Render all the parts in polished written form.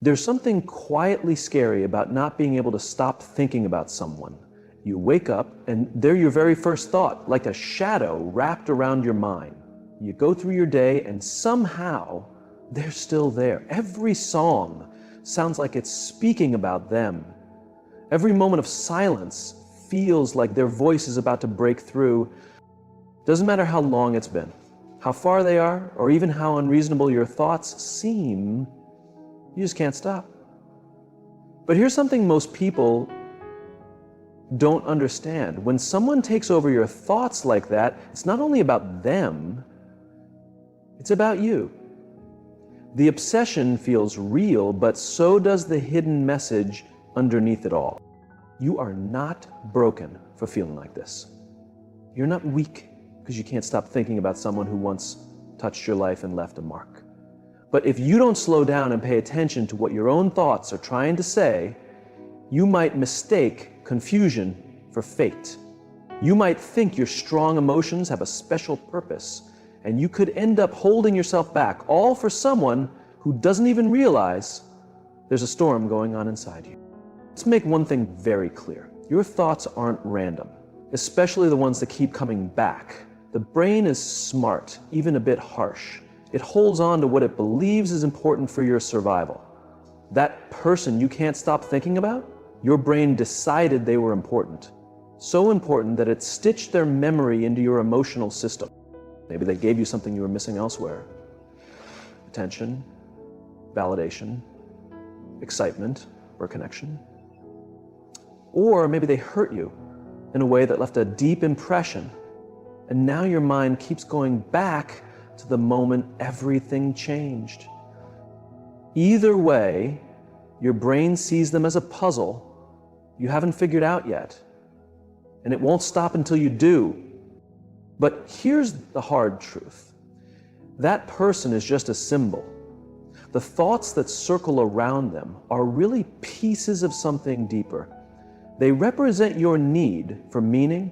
There's something quietly scary about not being able to stop thinking about someone. You wake up and they're your very first thought, like a shadow wrapped around your mind. You go through your day and somehow they're still there. Every song sounds like it's speaking about them. Every moment of silence feels like their voice is about to break through. Doesn't matter how long it's been, how far they are, or even how unreasonable your thoughts seem, you just can't stop. But here's something most people don't understand. When someone takes over your thoughts like that, it's not only about them, it's about you. The obsession feels real, but so does the hidden message underneath it all. You are not broken for feeling like this. You're not weak because you can't stop thinking about someone who once touched your life and left a mark. But if you don't slow down and pay attention to what your own thoughts are trying to say, you might mistake confusion for fate. You might think your strong emotions have a special purpose, and you could end up holding yourself back, all for someone who doesn't even realize there's a storm going on inside you. Let's make one thing very clear. Your thoughts aren't random, especially the ones that keep coming back. The brain is smart, even a bit harsh. It holds on to what it believes is important for your survival. That person you can't stop thinking about, your brain decided they were important. So important that it stitched their memory into your emotional system. Maybe they gave you something you were missing elsewhere. Attention, validation, excitement, or connection. Or maybe they hurt you in a way that left a deep impression. And now your mind keeps going back to the moment everything changed. Either way, your brain sees them as a puzzle you haven't figured out yet. And it won't stop until you do. But here's the hard truth. That person is just a symbol. The thoughts that circle around them are really pieces of something deeper. They represent your need for meaning,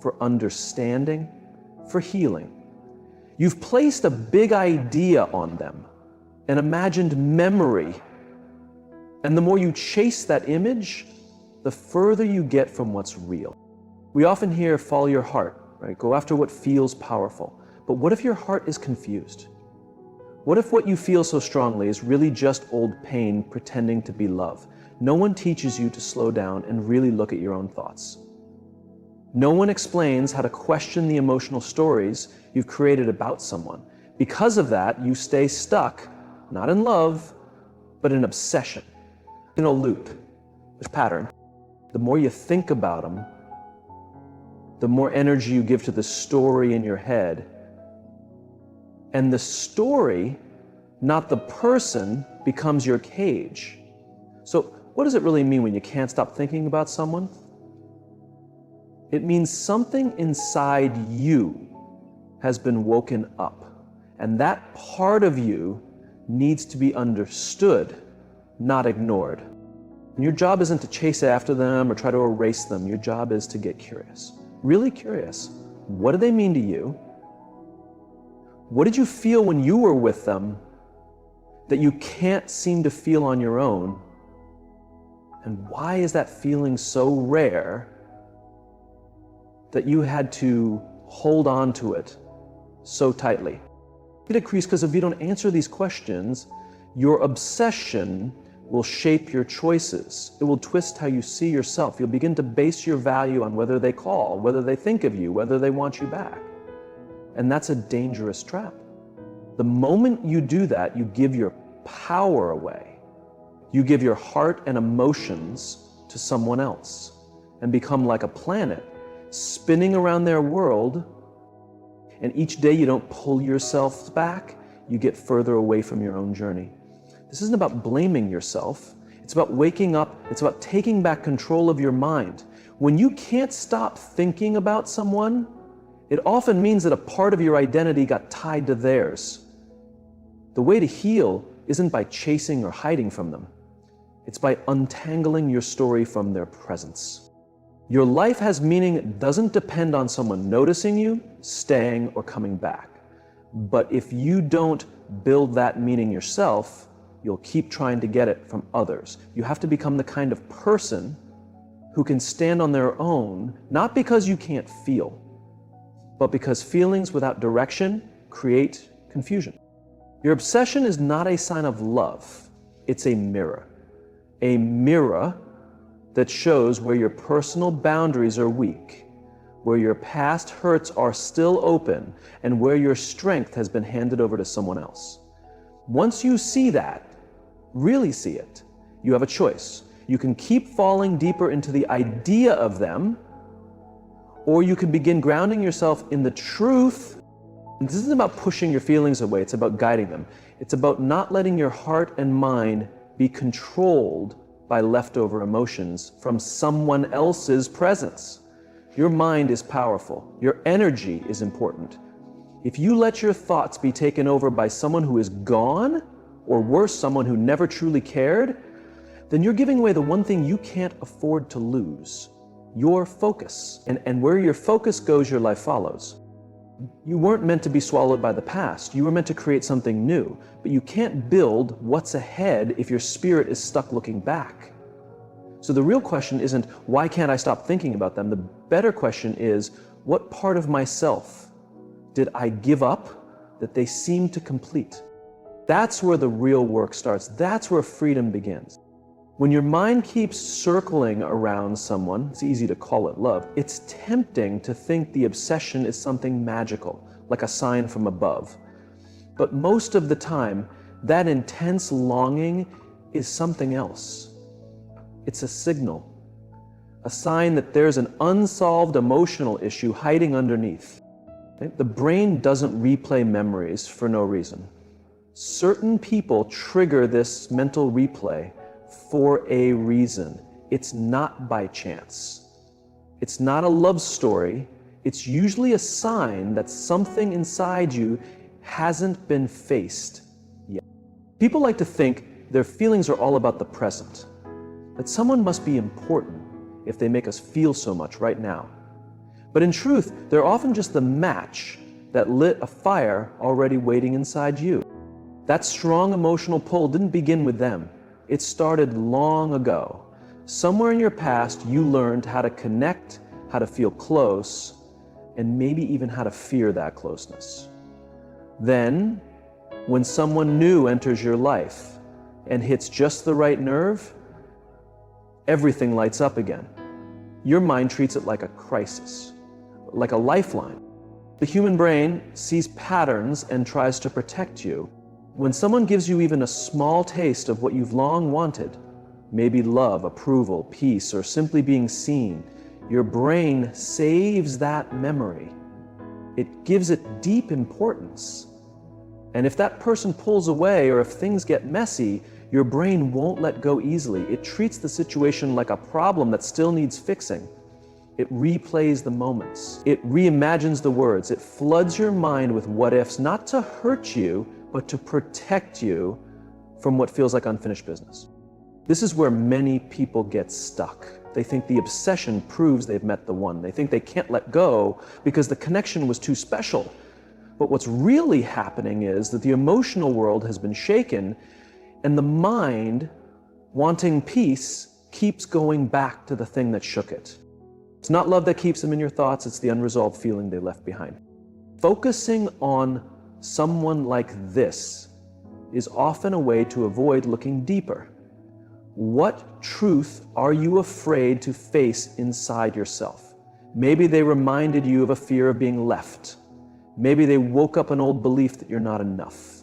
for understanding, for healing. You've placed a big idea on them, an imagined memory. And the more you chase that image, the further you get from what's real. We often hear, follow your heart, right? Go after what feels powerful. But what if your heart is confused? What if what you feel so strongly is really just old pain pretending to be love? No one teaches you to slow down and really look at your own thoughts. No one explains how to question the emotional stories you've created about someone. Because of that, you stay stuck, not in love, but in obsession, in a loop. There's pattern. The more you think about them, the more energy you give to the story in your head. And the story, not the person, becomes your cage. So what does it really mean when you can't stop thinking about someone? It means something inside you has been woken up. And that part of you needs to be understood, not ignored. And your job isn't to chase after them or try to erase them. Your job is to get curious, really curious. What do they mean to you? What did you feel when you were with them that you can't seem to feel on your own? And why is that feeling so rare that you had to hold on to it so tightly? Get a crease, because if you don't answer these questions, your obsession will shape your choices. It will twist how you see yourself. You'll begin to base your value on whether they call, whether they think of you, whether they want you back. And that's a dangerous trap. The moment you do that, you give your power away. You give your heart and emotions to someone else and become like a planet spinning around their world. And each day you don't pull yourself back, you get further away from your own journey. This isn't about blaming yourself. It's about waking up. It's about taking back control of your mind. When you can't stop thinking about someone, it often means that a part of your identity got tied to theirs. The way to heal isn't by chasing or hiding from them. It's by untangling your story from their presence. Your life has meaning that doesn't depend on someone noticing you, staying, or coming back. But if you don't build that meaning yourself, you'll keep trying to get it from others. You have to become the kind of person who can stand on their own, not because you can't feel, but because feelings without direction create confusion. Your obsession is not a sign of love, it's a mirror. A mirror that shows where your personal boundaries are weak, where your past hurts are still open, and where your strength has been handed over to someone else. Once you see that, really see it, you have a choice. You can keep falling deeper into the idea of them, or you can begin grounding yourself in the truth. This isn't about pushing your feelings away, it's about guiding them. It's about not letting your heart and mind be controlled by leftover emotions from someone else's presence. Your mind is powerful. Your energy is important. If you let your thoughts be taken over by someone who is gone, or worse, someone who never truly cared, then you're giving away the one thing you can't afford to lose, your focus. And where your focus goes, your life follows. You weren't meant to be swallowed by the past. You were meant to create something new. But you can't build what's ahead if your spirit is stuck looking back. So the real question isn't, why can't I stop thinking about them? The better question is, what part of myself did I give up that they seem to complete? That's where the real work starts. That's where freedom begins. When your mind keeps circling around someone, it's easy to call it love, it's tempting to think the obsession is something magical, like a sign from above. But most of the time, that intense longing is something else. It's a signal, a sign that there's an unsolved emotional issue hiding underneath. The brain doesn't replay memories for no reason. Certain people trigger this mental replay for a reason. It's not by chance. It's not a love story. It's usually a sign that something inside you hasn't been faced yet. People like to think their feelings are all about the present, that someone must be important if they make us feel so much right now. But in truth, they're often just the match that lit a fire already waiting inside you. That strong emotional pull didn't begin with them. It started long ago. Somewhere in your past, you learned how to connect, how to feel close, and maybe even how to fear that closeness. Then, when someone new enters your life and hits just the right nerve, everything lights up again. Your mind treats it like a crisis, like a lifeline. The human brain sees patterns and tries to protect you. When someone gives you even a small taste of what you've long wanted, maybe love, approval, peace, or simply being seen, your brain saves that memory. It gives it deep importance. And if that person pulls away or if things get messy, your brain won't let go easily. It treats the situation like a problem that still needs fixing. It replays the moments. It reimagines the words. It floods your mind with what ifs, not to hurt you, but to protect you from what feels like unfinished business. This is where many people get stuck. They think the obsession proves they've met the one. They think they can't let go because the connection was too special. But what's really happening is that the emotional world has been shaken, and the mind, wanting peace, keeps going back to the thing that shook it. It's not love that keeps them in your thoughts, it's the unresolved feeling they left behind. Focusing on someone like this is often a way to avoid looking deeper. What truth are you afraid to face inside yourself? Maybe they reminded you of a fear of being left. Maybe they woke up an old belief that you're not enough.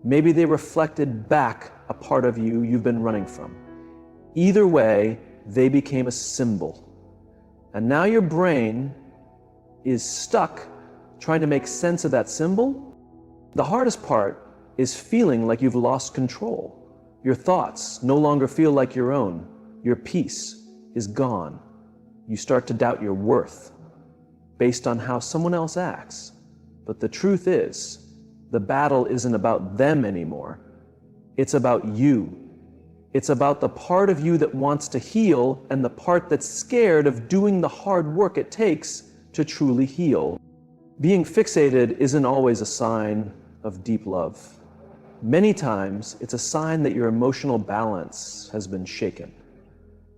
Maybe they reflected back a part of you you've been running from. Either way, they became a symbol. And now your brain is stuck trying to make sense of that symbol. The hardest part is feeling like you've lost control. Your thoughts no longer feel like your own. Your peace is gone. You start to doubt your worth based on how someone else acts. But the truth is, the battle isn't about them anymore. It's about you. It's about the part of you that wants to heal and the part that's scared of doing the hard work it takes to truly heal. Being fixated isn't always a sign of deep love. Many times, it's a sign that your emotional balance has been shaken.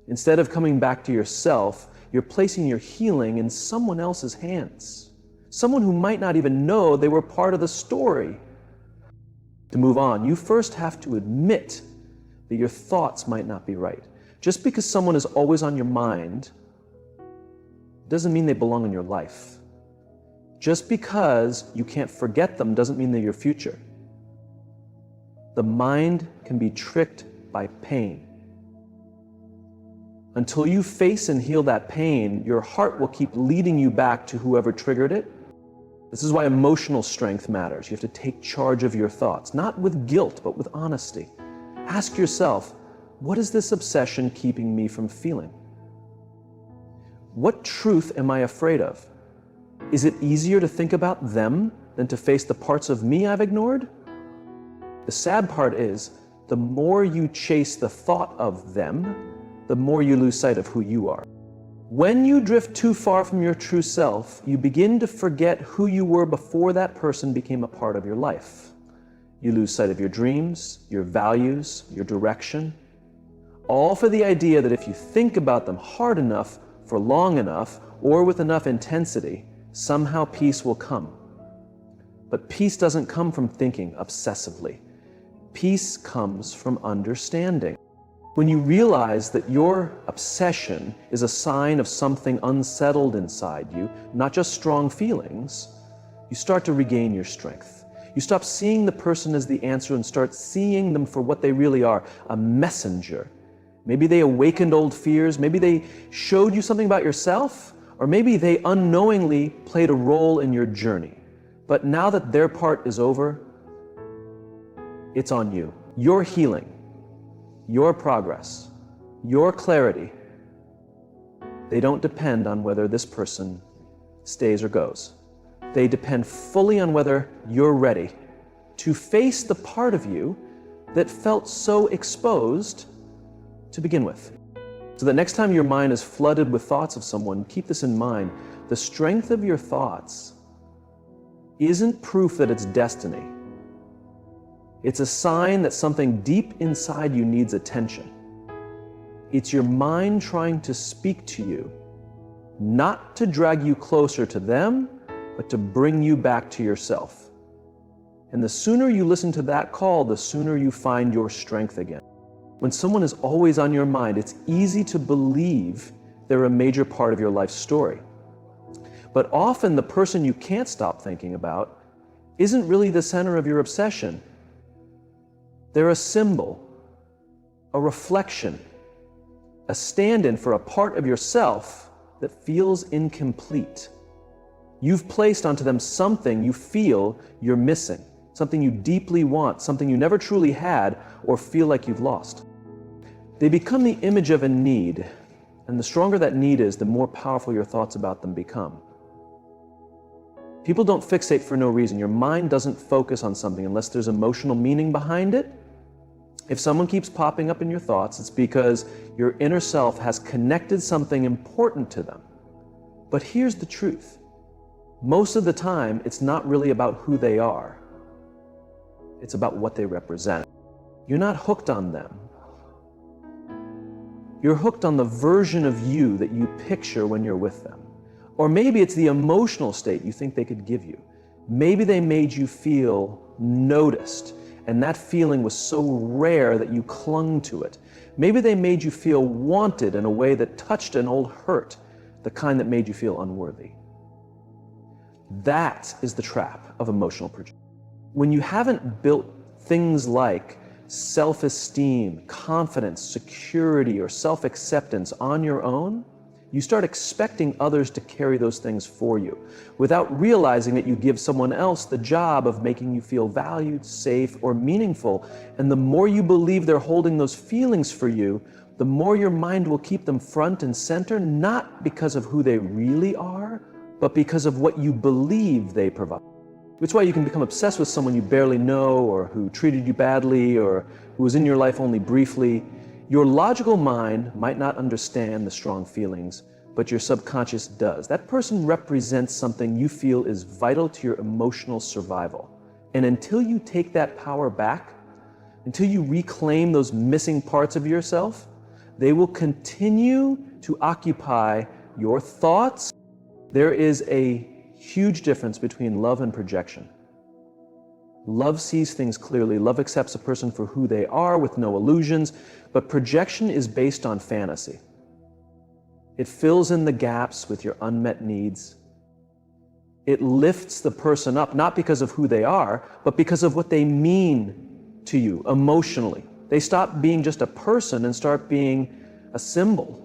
Instead of coming back to yourself, you're placing your healing in someone else's hands. Someone who might not even know they were part of the story. To move on, you first have to admit that your thoughts might not be right. Just because someone is always on your mind doesn't mean they belong in your life. Just because you can't forget them doesn't mean they're your future. The mind can be tricked by pain. Until you face and heal that pain, your heart will keep leading you back to whoever triggered it. This is why emotional strength matters. You have to take charge of your thoughts, not with guilt, but with honesty. Ask yourself, what is this obsession keeping me from feeling? What truth am I afraid of? Is it easier to think about them than to face the parts of me I've ignored? The sad part is, the more you chase the thought of them, the more you lose sight of who you are. When you drift too far from your true self, you begin to forget who you were before that person became a part of your life. You lose sight of your dreams, your values, your direction, all for the idea that if you think about them hard enough, for long enough, or with enough intensity, somehow peace will come. But peace doesn't come from thinking obsessively. Peace comes from understanding. When you realize that your obsession is a sign of something unsettled inside you, not just strong feelings, you start to regain your strength. You stop seeing the person as the answer and start seeing them for what they really are, a messenger. Maybe they awakened old fears, maybe they showed you something about yourself, or maybe they unknowingly played a role in your journey. But now that their part is over, it's on you. Your healing, your progress, your clarity, they don't depend on whether this person stays or goes. They depend fully on whether you're ready to face the part of you that felt so exposed to begin with. So that next time your mind is flooded with thoughts of someone, keep this in mind. The strength of your thoughts isn't proof that it's destiny. It's a sign that something deep inside you needs attention. It's your mind trying to speak to you, not to drag you closer to them, but to bring you back to yourself. And the sooner you listen to that call, the sooner you find your strength again. When someone is always on your mind, it's easy to believe they're a major part of your life story. But often the person you can't stop thinking about isn't really the center of your obsession. They're a symbol, a reflection, a stand-in for a part of yourself that feels incomplete. You've placed onto them something you feel you're missing, something you deeply want, something you never truly had or feel like you've lost. They become the image of a need, and the stronger that need is, the more powerful your thoughts about them become. People don't fixate for no reason. Your mind doesn't focus on something unless there's emotional meaning behind it. If someone keeps popping up in your thoughts, it's because your inner self has connected something important to them. But here's the truth. Most of the time, it's not really about who they are. It's about what they represent. You're not hooked on them. You're hooked on the version of you that you picture when you're with them. Or maybe it's the emotional state you think they could give you. Maybe they made you feel noticed, and that feeling was so rare that you clung to it. Maybe they made you feel wanted in a way that touched an old hurt, the kind that made you feel unworthy. That is the trap of emotional projection. When you haven't built things like self-esteem, confidence, security, or self-acceptance on your own, you start expecting others to carry those things for you without realizing that you give someone else the job of making you feel valued, safe, or meaningful. And the more you believe they're holding those feelings for you, the more your mind will keep them front and center, not because of who they really are, but because of what you believe they provide. It's why you can become obsessed with someone you barely know, or who treated you badly, or who was in your life only briefly. Your logical mind might not understand the strong feelings, but your subconscious does. That person represents something you feel is vital to your emotional survival. And until you take that power back, until you reclaim those missing parts of yourself, they will continue to occupy your thoughts. There is a huge difference between love and projection. Love sees things clearly. Love accepts a person for who they are with no illusions, but projection is based on fantasy. It fills in the gaps with your unmet needs. It lifts the person up, not because of who they are, but because of what they mean to you emotionally. They stop being just a person and start being a symbol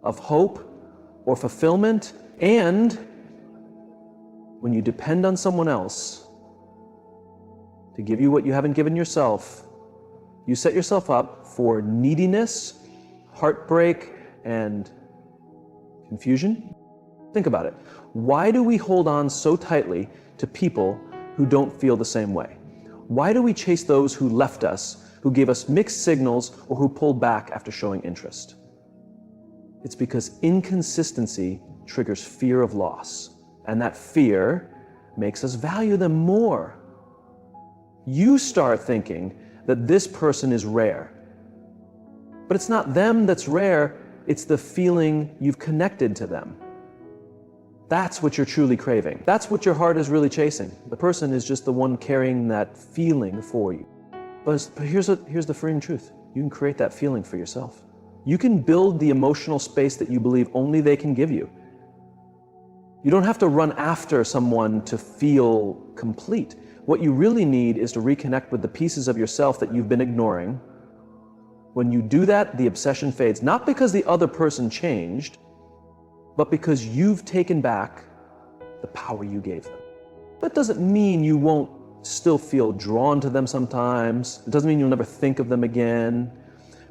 of hope or fulfillment. And when you depend on someone else to give you what you haven't given yourself, you set yourself up for neediness, heartbreak, and confusion. Think about it. Why do we hold on so tightly to people who don't feel the same way? Why do we chase those who left us, who gave us mixed signals, or who pulled back after showing interest? It's because inconsistency triggers fear of loss, and that fear makes us value them more. You start thinking that this person is rare, but it's not them that's rare, it's the feeling you've connected to them. That's what you're truly craving. That's what your heart is really chasing. The person is just the one carrying that feeling for you. But here's the freeing truth. You can create that feeling for yourself. You can build the emotional space that you believe only they can give you. You don't have to run after someone to feel complete. What you really need is to reconnect with the pieces of yourself that you've been ignoring. When you do that, the obsession fades, not because the other person changed, but because you've taken back the power you gave them. That doesn't mean you won't still feel drawn to them sometimes. It doesn't mean you'll never think of them again.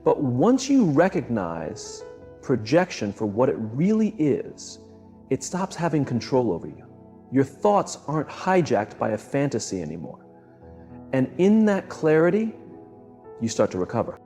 But once you recognize projection for what it really is, it stops having control over you. Your thoughts aren't hijacked by a fantasy anymore. And in that clarity, you start to recover.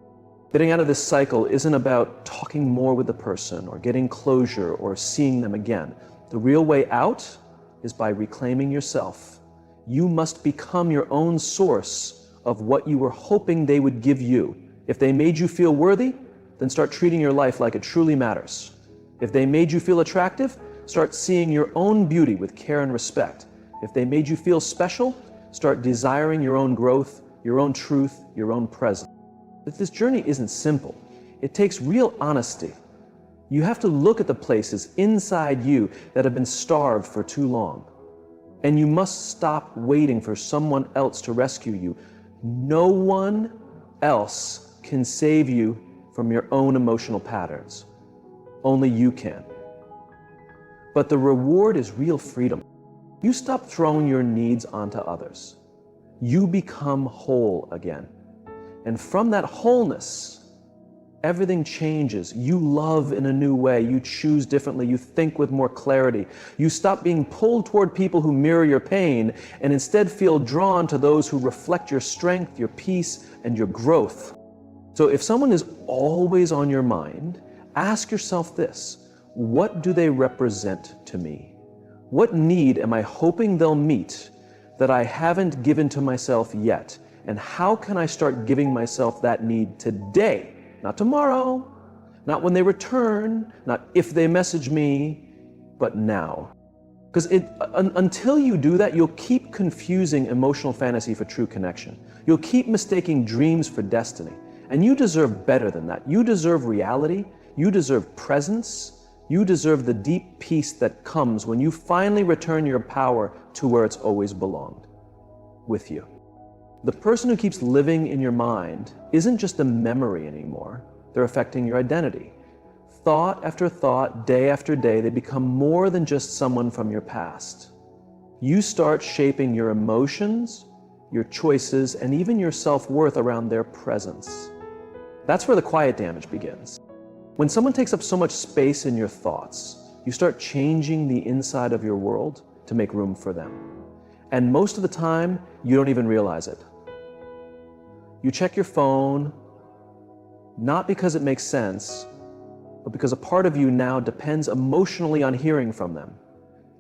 Getting out of this cycle isn't about talking more with the person or getting closure or seeing them again. The real way out is by reclaiming yourself. You must become your own source of what you were hoping they would give you. If they made you feel worthy, then start treating your life like it truly matters. If they made you feel attractive, start seeing your own beauty with care and respect. If they made you feel special, start desiring your own growth, your own truth, your own presence. But this journey isn't simple. It takes real honesty. You have to look at the places inside you that have been starved for too long. And you must stop waiting for someone else to rescue you. No one else can save you from your own emotional patterns. Only you can. But the reward is real freedom. You stop throwing your needs onto others. You become whole again. And from that wholeness, everything changes. You love in a new way. You choose differently. You think with more clarity. You stop being pulled toward people who mirror your pain and instead feel drawn to those who reflect your strength, your peace, and your growth. So if someone is always on your mind, ask yourself this: what do they represent to me? What need am I hoping they'll meet that I haven't given to myself yet? And how can I start giving myself that need today? Not tomorrow, not when they return, not if they message me, but now. Because until you do that, you'll keep confusing emotional fantasy for true connection. You'll keep mistaking dreams for destiny. And you deserve better than that. You deserve reality. You deserve presence. You deserve the deep peace that comes when you finally return your power to where it's always belonged, with you. The person who keeps living in your mind isn't just a memory anymore. They're affecting your identity. Thought after thought, day after day, they become more than just someone from your past. You start shaping your emotions, your choices, and even your self-worth around their presence. That's where the quiet damage begins. When someone takes up so much space in your thoughts, you start changing the inside of your world to make room for them. And most of the time, you don't even realize it. You check your phone, not because it makes sense, but because a part of you now depends emotionally on hearing from them.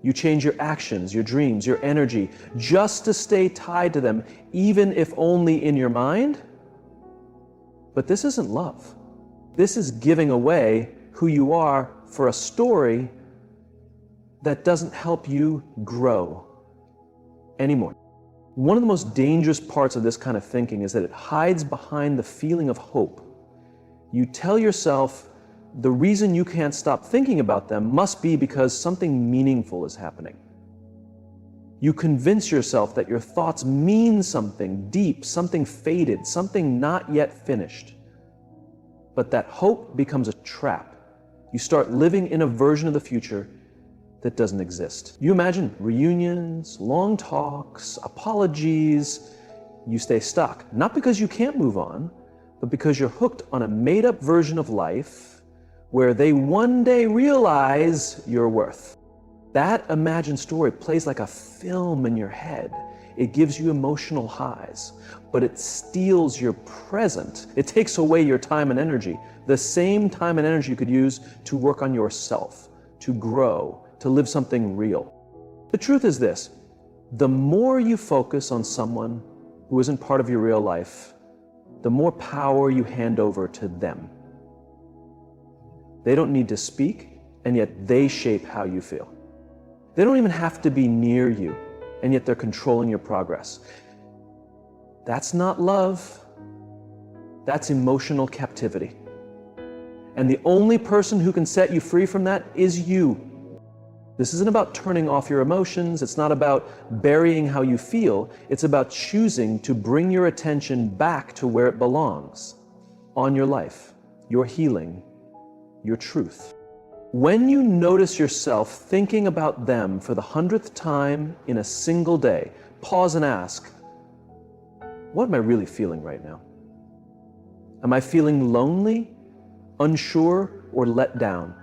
You change your actions, your dreams, your energy, just to stay tied to them, even if only in your mind. But this isn't love. This is giving away who you are for a story that doesn't help you grow anymore. One of the most dangerous parts of this kind of thinking is that it hides behind the feeling of hope. You tell yourself the reason you can't stop thinking about them must be because something meaningful is happening. You convince yourself that your thoughts mean something deep, something faded, something not yet finished. But that hope becomes a trap. You start living in a version of the future that doesn't exist. You imagine reunions, long talks, apologies. You stay stuck, not because you can't move on, but because you're hooked on a made-up version of life where they one day realize your worth. That imagined story plays like a film in your head. It gives you emotional highs, but it steals your present. It takes away your time and energy, the same time and energy you could use to work on yourself, to grow, to live something real. The truth is this: the more you focus on someone who isn't part of your real life, the more power you hand over to them. They don't need to speak, and yet they shape how you feel. They don't even have to be near you, and yet they're controlling your progress. That's not love. That's emotional captivity. And the only person who can set you free from that is you. This isn't about turning off your emotions. It's not about burying how you feel. It's about choosing to bring your attention back to where it belongs, on your life, your healing, your truth. When you notice yourself thinking about them for the 100th time in a single day, pause and ask, what am I really feeling right now? Am I feeling lonely, unsure, or let down?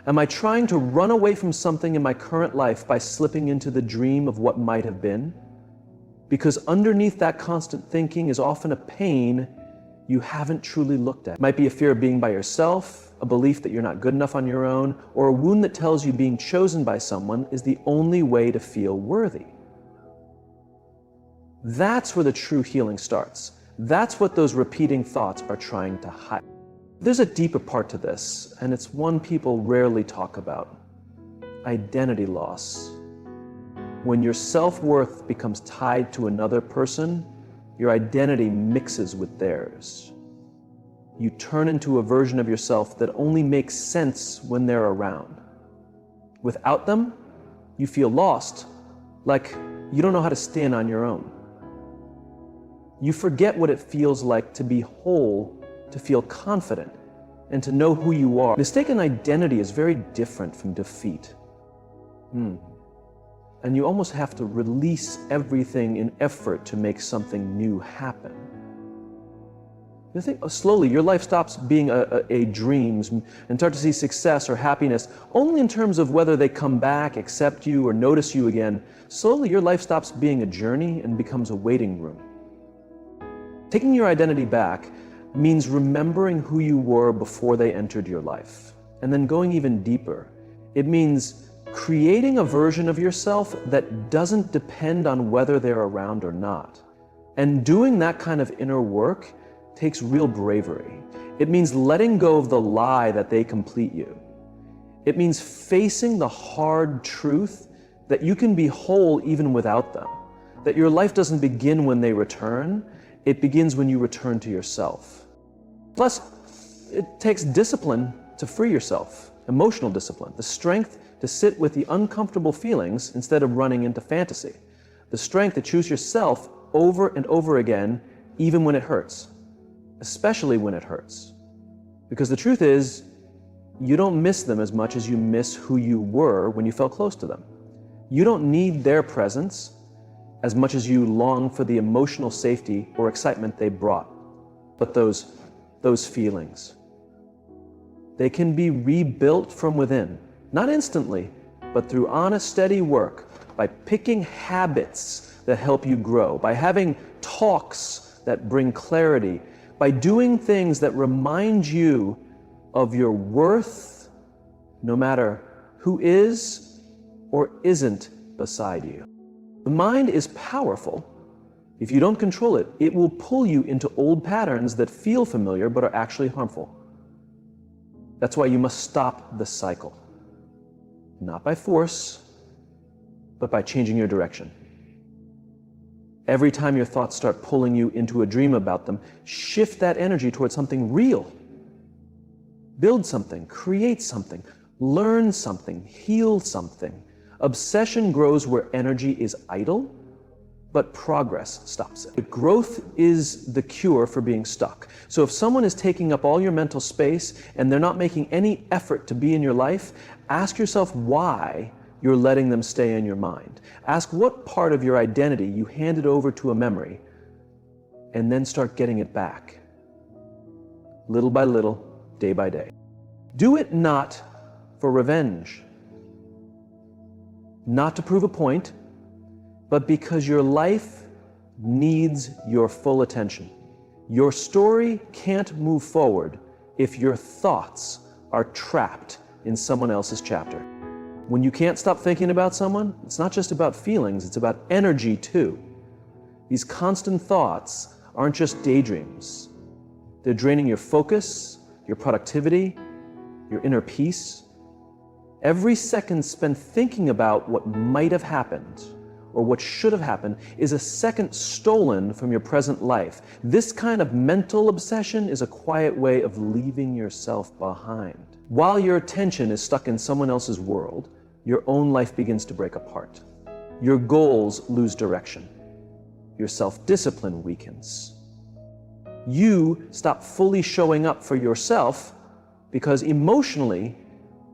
Am I trying to run away from something in my current life by slipping into the dream of what might have been? Because underneath that constant thinking is often a pain you haven't truly looked at. It might be a fear of being by yourself, a belief that you're not good enough on your own, or a wound that tells you being chosen by someone is the only way to feel worthy. That's where the true healing starts. That's what those repeating thoughts are trying to hide. There's a deeper part to this, and it's one people rarely talk about: identity loss. When your self-worth becomes tied to another person, your identity mixes with theirs. You turn into a version of yourself that only makes sense when they're around. Without them, you feel lost, like you don't know how to stand on your own. You forget what it feels like to be whole, to feel confident, and to know who you are. Mistaken identity is very different from defeat. And you almost have to release everything in effort to make something new happen. You think slowly your life stops being a dreams and start to see success or happiness only in terms of whether they come back, accept you, or notice you again. Slowly your life stops being a journey and becomes a waiting room. Taking your identity back means remembering who you were before they entered your life, and then going even deeper. It means creating a version of yourself that doesn't depend on whether they're around or not. And doing that kind of inner work takes real bravery. It means letting go of the lie that they complete you. It means facing the hard truth that you can be whole even without them, that your life doesn't begin when they return. It begins when you return to yourself. Plus, it takes discipline to free yourself, emotional discipline, the strength to sit with the uncomfortable feelings instead of running into fantasy, the strength to choose yourself over and over again, even when it hurts, especially when it hurts. Because the truth is, you don't miss them as much as you miss who you were when you felt close to them. You don't need their presence as much as you long for the emotional safety or excitement they brought. But those feelings, they can be rebuilt from within, not instantly, but through honest, steady work, by picking habits that help you grow, by having talks that bring clarity, by doing things that remind you of your worth, no matter who is or isn't beside you. The mind is powerful. If you don't control it, it will pull you into old patterns that feel familiar but are actually harmful. That's why you must stop the cycle. Not by force, but by changing your direction. Every time your thoughts start pulling you into a dream about them, shift that energy towards something real. Build something, create something, learn something, heal something. Obsession grows where energy is idle, but progress stops it. Growth is the cure for being stuck. So if someone is taking up all your mental space and they're not making any effort to be in your life, ask yourself why you're letting them stay in your mind. Ask what part of your identity you handed over to a memory, and then start getting it back. Little by little, day by day. Do it not for revenge, not to prove a point, but because your life needs your full attention. Your story can't move forward if your thoughts are trapped in someone else's chapter. When you can't stop thinking about someone, it's not just about feelings, it's about energy too. These constant thoughts aren't just daydreams. They're draining your focus, your productivity, your inner peace. Every second spent thinking about what might have happened or what should have happened is a second stolen from your present life. This kind of mental obsession is a quiet way of leaving yourself behind. While your attention is stuck in someone else's world, your own life begins to break apart. Your goals lose direction. Your self-discipline weakens. You stop fully showing up for yourself because emotionally,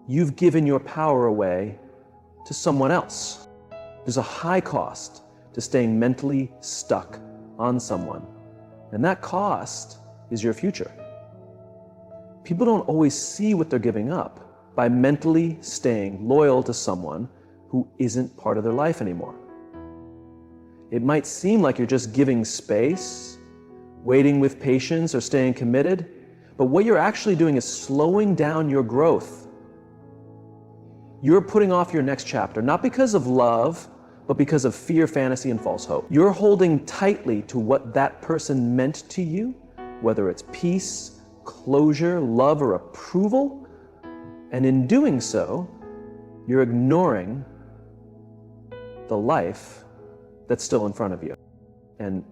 you've given your power away to someone else. There's a high cost to staying mentally stuck on someone, and that cost is your future. People don't always see what they're giving up by mentally staying loyal to someone who isn't part of their life anymore. It might seem like you're just giving space, waiting with patience, or staying committed, but what you're actually doing is slowing down your growth. You're putting off your next chapter, not because of love, but because of fear, fantasy, and false hope. You're holding tightly to what that person meant to you, whether it's peace, closure, love, or approval. And in doing so, you're ignoring the life that's still in front of you. And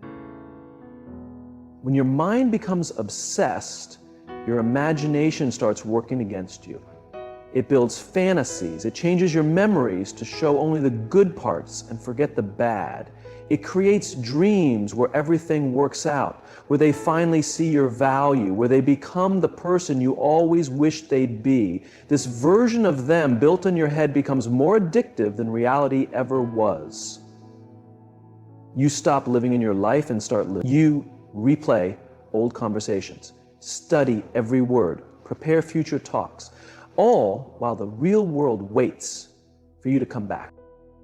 when your mind becomes obsessed, your imagination starts working against you. It builds fantasies. It changes your memories to show only the good parts and forget the bad. It creates dreams where everything works out, where they finally see your value, where they become the person you always wished they'd be. This version of them built in your head becomes more addictive than reality ever was. You stop living in your life and start living. You replay old conversations, study every word, prepare future talks, all while the real world waits for you to come back.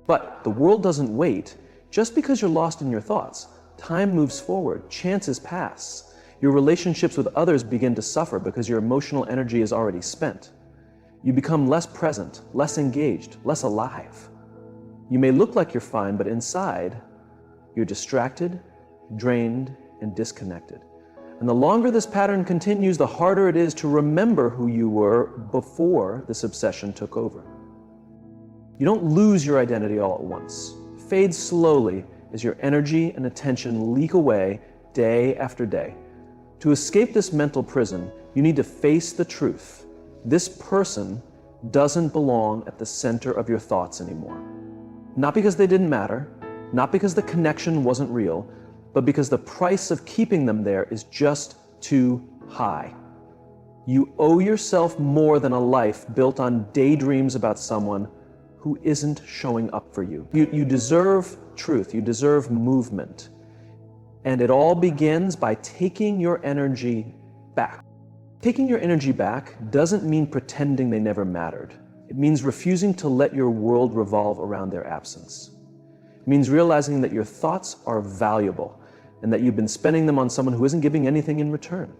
But the world doesn't wait just because you're lost in your thoughts. Time moves forward, chances pass. Your relationships with others begin to suffer because your emotional energy is already spent. You become less present, less engaged, less alive. You may look like you're fine, but inside, you're distracted, drained, and disconnected. And the longer this pattern continues, the harder it is to remember who you were before this obsession took over. You don't lose your identity all at once. It fades slowly as your energy and attention leak away day after day. To escape this mental prison, you need to face the truth. This person doesn't belong at the center of your thoughts anymore. Not because they didn't matter, not because the connection wasn't real, but because the price of keeping them there is just too high. You owe yourself more than a life built on daydreams about someone who isn't showing up for you. You deserve truth, you deserve movement. And it all begins by taking your energy back. Taking your energy back doesn't mean pretending they never mattered. It means refusing to let your world revolve around their absence. It means realizing that your thoughts are valuable and that you've been spending them on someone who isn't giving anything in return.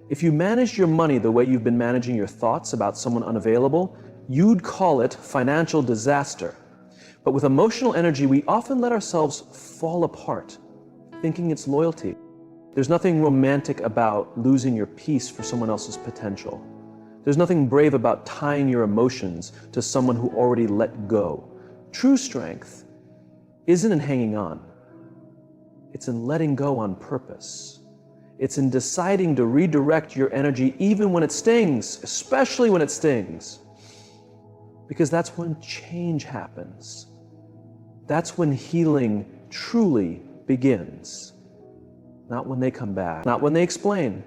If you managed your money the way you've been managing your thoughts about someone unavailable, you'd call it financial disaster. But with emotional energy, we often let ourselves fall apart, thinking it's loyalty. There's nothing romantic about losing your peace for someone else's potential. There's nothing brave about tying your emotions to someone who already let go. True strength isn't in hanging on. It's in letting go on purpose. It's in deciding to redirect your energy even when it stings, especially when it stings. Because that's when change happens. That's when healing truly begins. Not when they come back, not when they explain,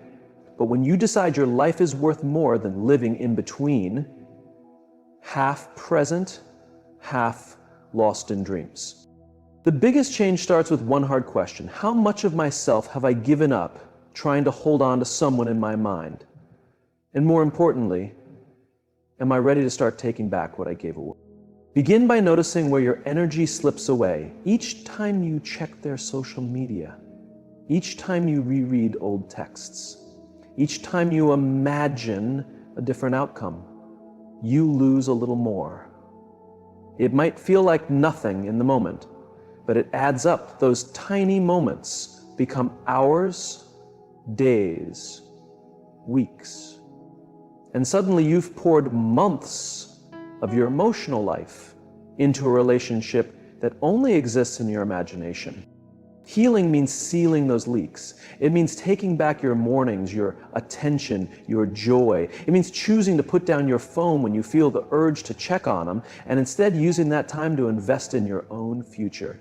but when you decide your life is worth more than living in between, half present, half lost in dreams. The biggest change starts with one hard question. How much of myself have I given up trying to hold on to someone in my mind? And more importantly, am I ready to start taking back what I gave away? Begin by noticing where your energy slips away each time you check their social media, each time you reread old texts, each time you imagine a different outcome. You lose a little more. It might feel like nothing in the moment, but it adds up. Those tiny moments become hours, days, weeks. And suddenly you've poured months of your emotional life into a relationship that only exists in your imagination. Healing means sealing those leaks. It means taking back your mornings, your attention, your joy. It means choosing to put down your phone when you feel the urge to check on them, and instead using that time to invest in your own future.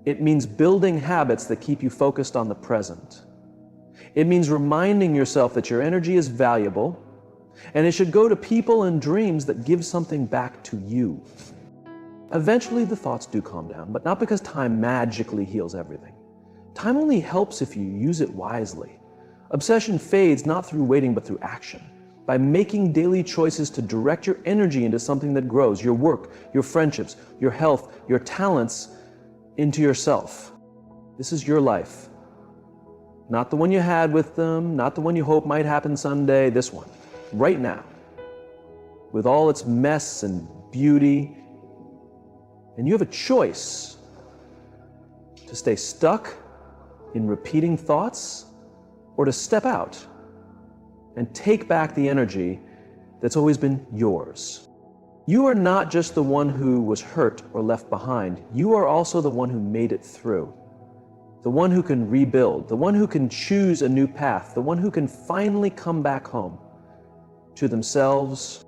It means building habits that keep you focused on the present. It means reminding yourself that your energy is valuable, and it should go to people and dreams that give something back to you. Eventually the thoughts do calm down, but not because time magically heals everything. Time only helps if you use it wisely. Obsession fades not through waiting, but through action. By making daily choices to direct your energy into something that grows, your work, your friendships, your health, your talents, into yourself. This is your life. Not the one you had with them, not the one you hope might happen someday, this one. Right now, with all its mess and beauty, and you have a choice to stay stuck in repeating thoughts or to step out and take back the energy that's always been yours. You are not just the one who was hurt or left behind. You are also the one who made it through. The one who can rebuild, the one who can choose a new path, the one who can finally come back home to themselves